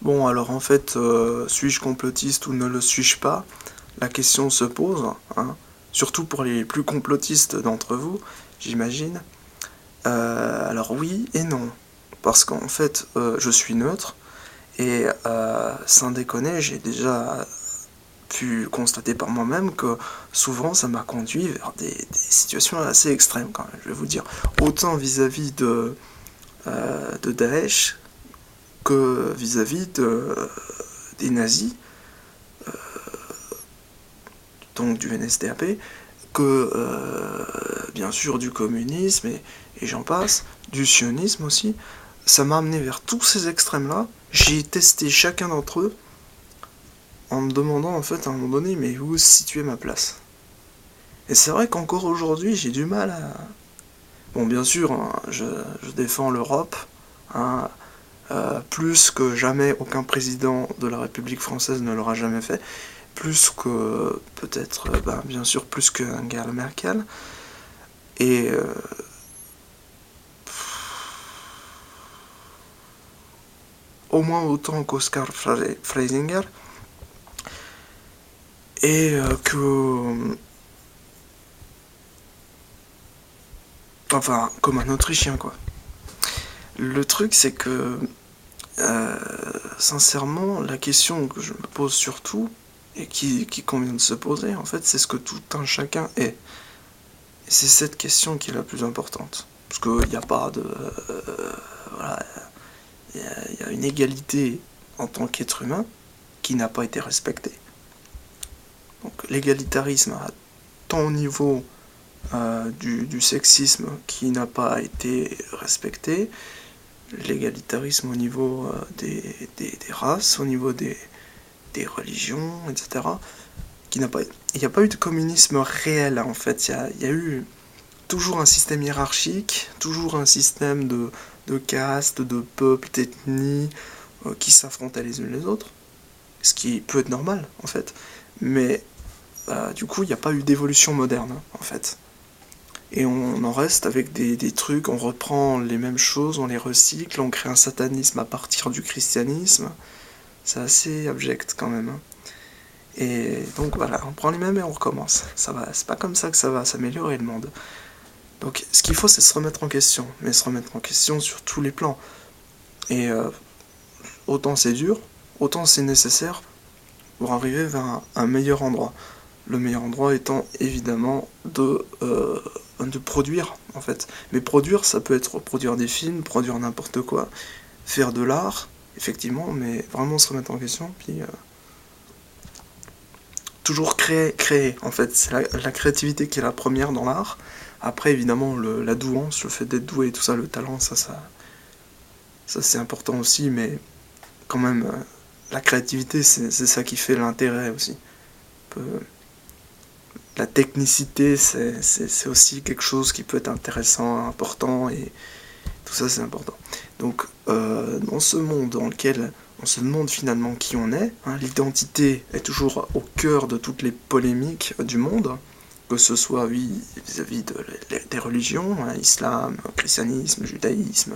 Bon, alors en fait, suis-je complotiste ou ne le suis-je pas? La question se pose, hein, surtout pour les plus complotistes d'entre vous, j'imagine. Alors oui et non, parce qu'en fait, je suis neutre, et sans déconner, j'ai déjà pu constater par moi-même que souvent ça m'a conduit vers des situations assez extrêmes quand même, je vais vous dire. Autant vis-à-vis de Daesh que vis-à-vis des nazis, donc du NSDAP, que bien sûr du communisme et j'en passe, du sionisme aussi. Ça m'a amené vers tous ces extrêmes-là. J'ai testé chacun d'entre eux en me demandant en fait à un moment donné mais où se situait ma place. Et c'est vrai qu'encore aujourd'hui j'ai du mal à... Bon bien sûr, hein, je défends l'Europe, hein, plus que jamais aucun président de la République française ne l'aura jamais fait, plus que peut-être, bien sûr, plus que Angela Merkel, et au moins autant qu'Oscar Freisinger, et que... Enfin, comme un Autrichien, quoi. Le truc, c'est que, sincèrement, la question que je me pose surtout, et qui convient de se poser, en fait, c'est ce que tout un chacun est. Et c'est cette question qui est la plus importante. Parce qu'il n'y a pas de... voilà, il y a une égalité en tant qu'être humain qui n'a pas été respectée. Donc l'égalitarisme, tant au niveau du sexisme qui n'a pas été respecté, l'égalitarisme au niveau des races, au niveau des religions, etc. Qui n'a pas, il n'y a pas eu de communisme réel en fait. Il y a eu toujours un système hiérarchique, toujours un système de castes, de peuples, d'ethnies qui s'affrontaient les unes les autres, ce qui peut être normal en fait. Mais du coup, il n'y a pas eu d'évolution moderne en fait. Et on en reste avec des trucs, on reprend les mêmes choses, on les recycle, on crée un satanisme à partir du christianisme. C'est assez abject quand même. Et donc voilà, on prend les mêmes et on recommence. Ça va, c'est pas comme ça que ça va s'améliorer le monde. Donc ce qu'il faut, c'est se remettre en question, mais se remettre en question sur tous les plans. Et autant c'est dur, autant c'est nécessaire pour arriver vers un meilleur endroit. Le meilleur endroit étant évidemment de produire, en fait. Mais produire, ça peut être produire des films, produire n'importe quoi, faire de l'art, effectivement, mais vraiment se remettre en question, puis toujours créer, en fait. C'est la créativité qui est la première dans l'art. Après, évidemment, la douance, le fait d'être doué et tout ça, le talent, ça c'est important aussi, mais quand même, la créativité, c'est ça qui fait l'intérêt aussi. La technicité, c'est aussi quelque chose qui peut être intéressant, important, et tout ça, c'est important. Donc, dans ce monde dans lequel on se demande finalement qui on est, hein, l'identité est toujours au cœur de toutes les polémiques du monde, que ce soit vis-à-vis des religions, hein, islam, christianisme, judaïsme,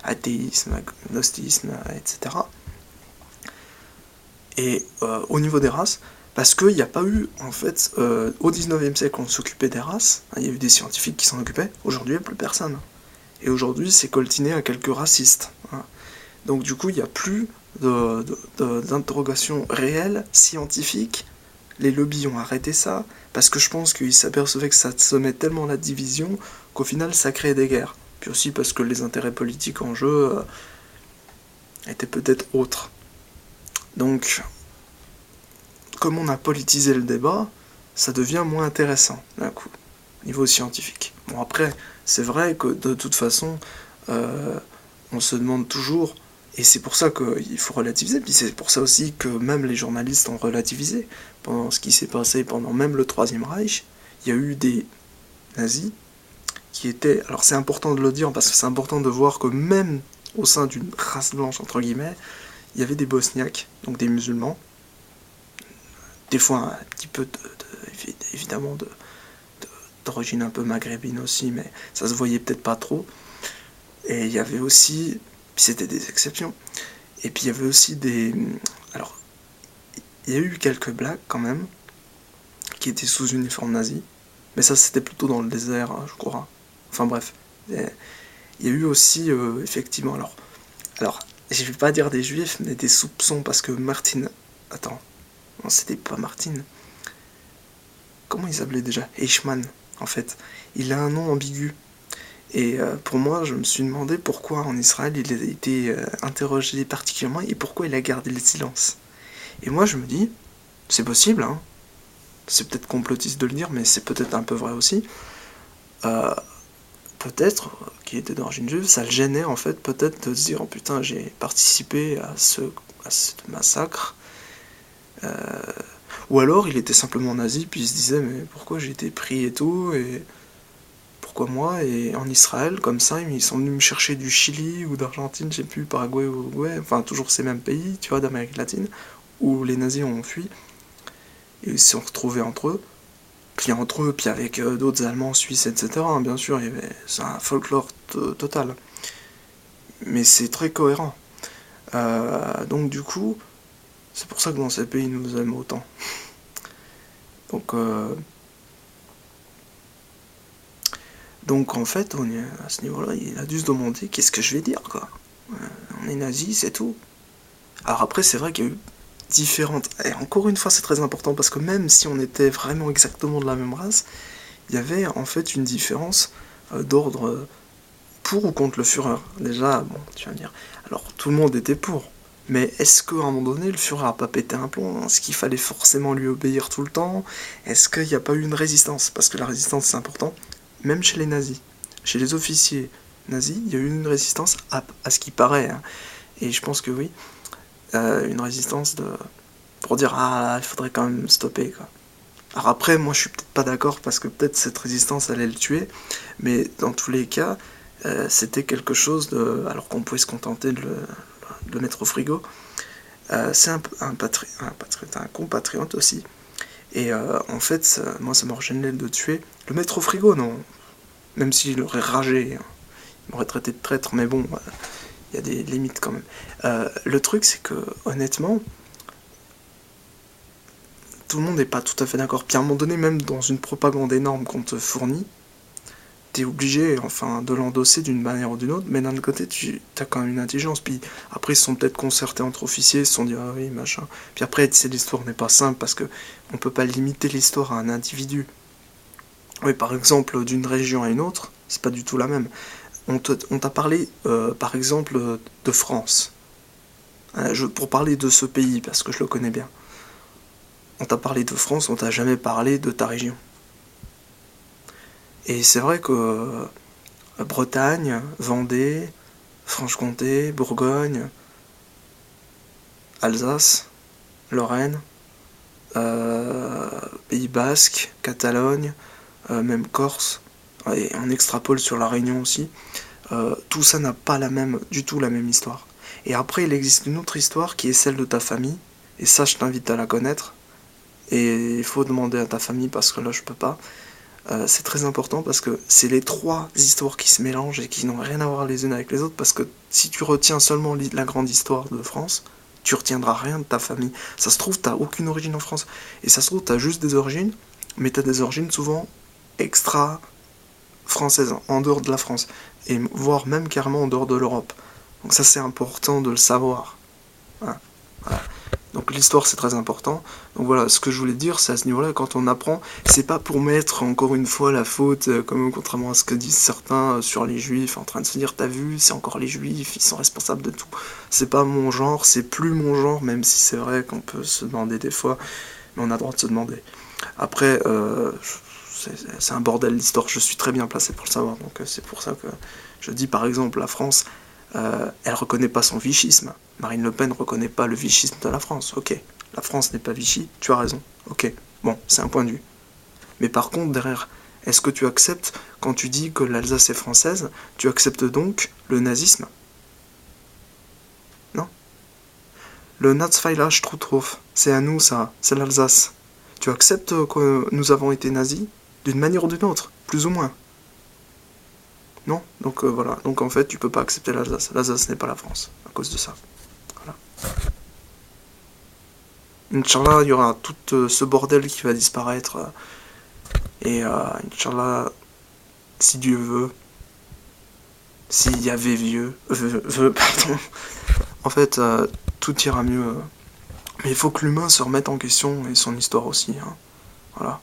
athéisme, gnostisme, etc. Et au niveau des races, parce qu'il n'y a pas eu, en fait, au 19e siècle, on s'occupait des races, hein, il y a eu des scientifiques qui s'en occupaient, aujourd'hui, il n'y a plus personne. Et aujourd'hui, c'est coltiné à quelques racistes. Hein. Donc du coup, il n'y a plus d'interrogation réelle, scientifique. Les lobbies ont arrêté ça, parce que je pense qu'ils s'apercevaient que ça semait tellement la division qu'au final, ça créait des guerres. Puis aussi parce que les intérêts politiques en jeu étaient peut-être autres. Donc, comme on a politisé le débat, ça devient moins intéressant, d'un coup, au niveau scientifique. Bon, après, c'est vrai que de toute façon, on se demande toujours, et c'est pour ça qu'il faut relativiser, puis c'est pour ça aussi que même les journalistes ont relativisé, pendant ce qui s'est passé pendant même le Troisième Reich, il y a eu des nazis qui étaient... Alors c'est important de le dire, parce que c'est important de voir que même au sein d'une race blanche, entre guillemets, il y avait des bosniaques, donc des musulmans, des fois un petit peu évidemment d'origine un peu maghrébine aussi, mais ça se voyait peut-être pas trop. Et il y avait aussi, puis c'était des exceptions, Et puis il y avait aussi des... Alors, il y a eu quelques blagues quand même, qui étaient sous uniforme nazi, mais ça c'était plutôt dans le désert, je crois. Enfin bref. Il y a eu aussi, effectivement, alors, je vais pas dire des juifs, mais des soupçons, parce que Martin... Attends, non, c'était pas Martin. Comment il s'appelait déjà? Eichmann, en fait. Il a un nom ambigu. Et pour moi, je me suis demandé pourquoi en Israël il a été interrogé particulièrement et pourquoi il a gardé le silence. Et moi, je me dis, c'est possible, hein. C'est peut-être complotiste de le dire, mais c'est peut-être un peu vrai aussi. Euh, Peut-être, qu'il était d'origine juive, ça le gênait en fait, peut-être de se dire, oh putain, j'ai participé à ce massacre. Ou alors il était simplement nazi, puis il se disait, mais pourquoi j'ai été pris et tout, et pourquoi moi, et en Israël, comme ça, ils sont venus me chercher du Chili ou d'Argentine, je sais plus, Paraguay ou Uruguay, enfin toujours ces mêmes pays, tu vois, d'Amérique latine, où les nazis ont fui, et ils se sont retrouvés entre eux, puis avec d'autres Allemands, Suisses, etc. Hein, bien sûr, c'est un folklore total. Mais c'est très cohérent. Donc du coup, c'est pour ça que dans ces pays, ils nous aiment autant. Donc, donc en fait, à ce niveau-là, il a dû se demander qu'est-ce que je vais dire, quoi. On est nazis, c'est tout. Alors après, c'est vrai qu'il y a eu différentes... Et encore une fois, c'est très important, parce que même si on était vraiment exactement de la même race, il y avait en fait une différence d'ordre pour ou contre le Führer. Déjà, bon, tu vas me dire, alors tout le monde était pour. Mais est-ce qu'à un moment donné, le Führer a pas pété un plomb? Est-ce qu'il fallait forcément lui obéir tout le temps? Est-ce qu'il n'y a pas eu une résistance? Parce que la résistance, c'est important, même chez les nazis. Chez les officiers nazis, il y a eu une résistance à ce qui paraît. Hein. Et je pense que oui, une résistance pour dire, ah, il faudrait quand même stopper, quoi. Alors après, moi je suis peut-être pas d'accord parce que peut-être cette résistance allait le tuer, mais dans tous les cas, c'était quelque chose de... Alors qu'on pouvait se contenter de le mettre au frigo. C'est un compatriote aussi. Et en fait, moi ça m'aurait gêné de le tuer. Le mettre au frigo, non. Même s'il aurait ragé, hein. Il m'aurait traité de traître, mais bon, il y a des limites quand même. Le truc, c'est que, honnêtement, tout le monde n'est pas tout à fait d'accord. Puis à un moment donné, même dans une propagande énorme qu'on te fournit, t'es obligé, enfin, de l'endosser d'une manière ou d'une autre, mais d'un autre côté, tu as quand même une intelligence. Puis après, ils se sont peut-être concertés entre officiers, ils se sont dit, ah oui, machin. Puis après, tu sais, l'histoire n'est pas simple parce que on peut pas limiter l'histoire à un individu. Oui, par exemple, d'une région à une autre, c'est pas du tout la même. On t'a parlé, par exemple, de France. Pour parler de ce pays, parce que je le connais bien. On t'a parlé de France, on t'a jamais parlé de ta région. Et c'est vrai que Bretagne, Vendée, Franche-Comté, Bourgogne, Alsace, Lorraine, Pays Basque, Catalogne, même Corse, et on extrapole sur la Réunion aussi, tout ça n'a pas du tout la même histoire. Et après, il existe une autre histoire qui est celle de ta famille, et ça, je t'invite à la connaître, et il faut demander à ta famille parce que là, je peux pas. C'est très important parce que c'est les trois histoires qui se mélangent et qui n'ont rien à voir les unes avec les autres, parce que si tu retiens seulement la grande histoire de France, tu retiendras rien de ta famille. Ça se trouve, t'as aucune origine en France, et ça se trouve, t'as juste des origines, mais t'as des origines souvent extra françaises, en dehors de la France, et voire même carrément en dehors de l'Europe. Donc ça, c'est important de le savoir. Voilà. Voilà. Donc l'histoire, c'est très important. Donc voilà, ce que je voulais dire, c'est à ce niveau-là, quand on apprend, c'est pas pour mettre encore une fois la faute, comme contrairement à ce que disent certains sur les juifs, en train de se dire, t'as vu, c'est encore les juifs, ils sont responsables de tout. C'est pas mon genre, c'est plus mon genre, même si c'est vrai qu'on peut se demander des fois, mais on a le droit de se demander. Après, c'est un bordel l'histoire, je suis très bien placé pour le savoir, donc c'est pour ça que je dis par exemple, la France, elle reconnaît pas son vichisme. Marine Le Pen reconnaît pas le vichisme de la France. Ok, la France n'est pas Vichy, tu as raison. Ok, bon, c'est un point de vue. Mais par contre, derrière, est-ce que tu acceptes, quand tu dis que l'Alsace est française, tu acceptes donc le nazisme? Non. Le Natzfeilach Struthof, c'est à nous ça, c'est l'Alsace. Tu acceptes que nous avons été nazis, d'une manière ou d'une autre, plus ou moins? Non. Donc voilà, donc en fait, tu peux pas accepter l'Alsace. L'Alsace n'est pas la France, à cause de ça. Voilà. Inch'Allah, il y aura tout ce bordel qui va disparaître. Et Inch'Allah, si Dieu veut, s'il y avait pardon. En fait, tout ira mieux. Mais il faut que l'humain se remette en question et son histoire aussi. Hein. Voilà.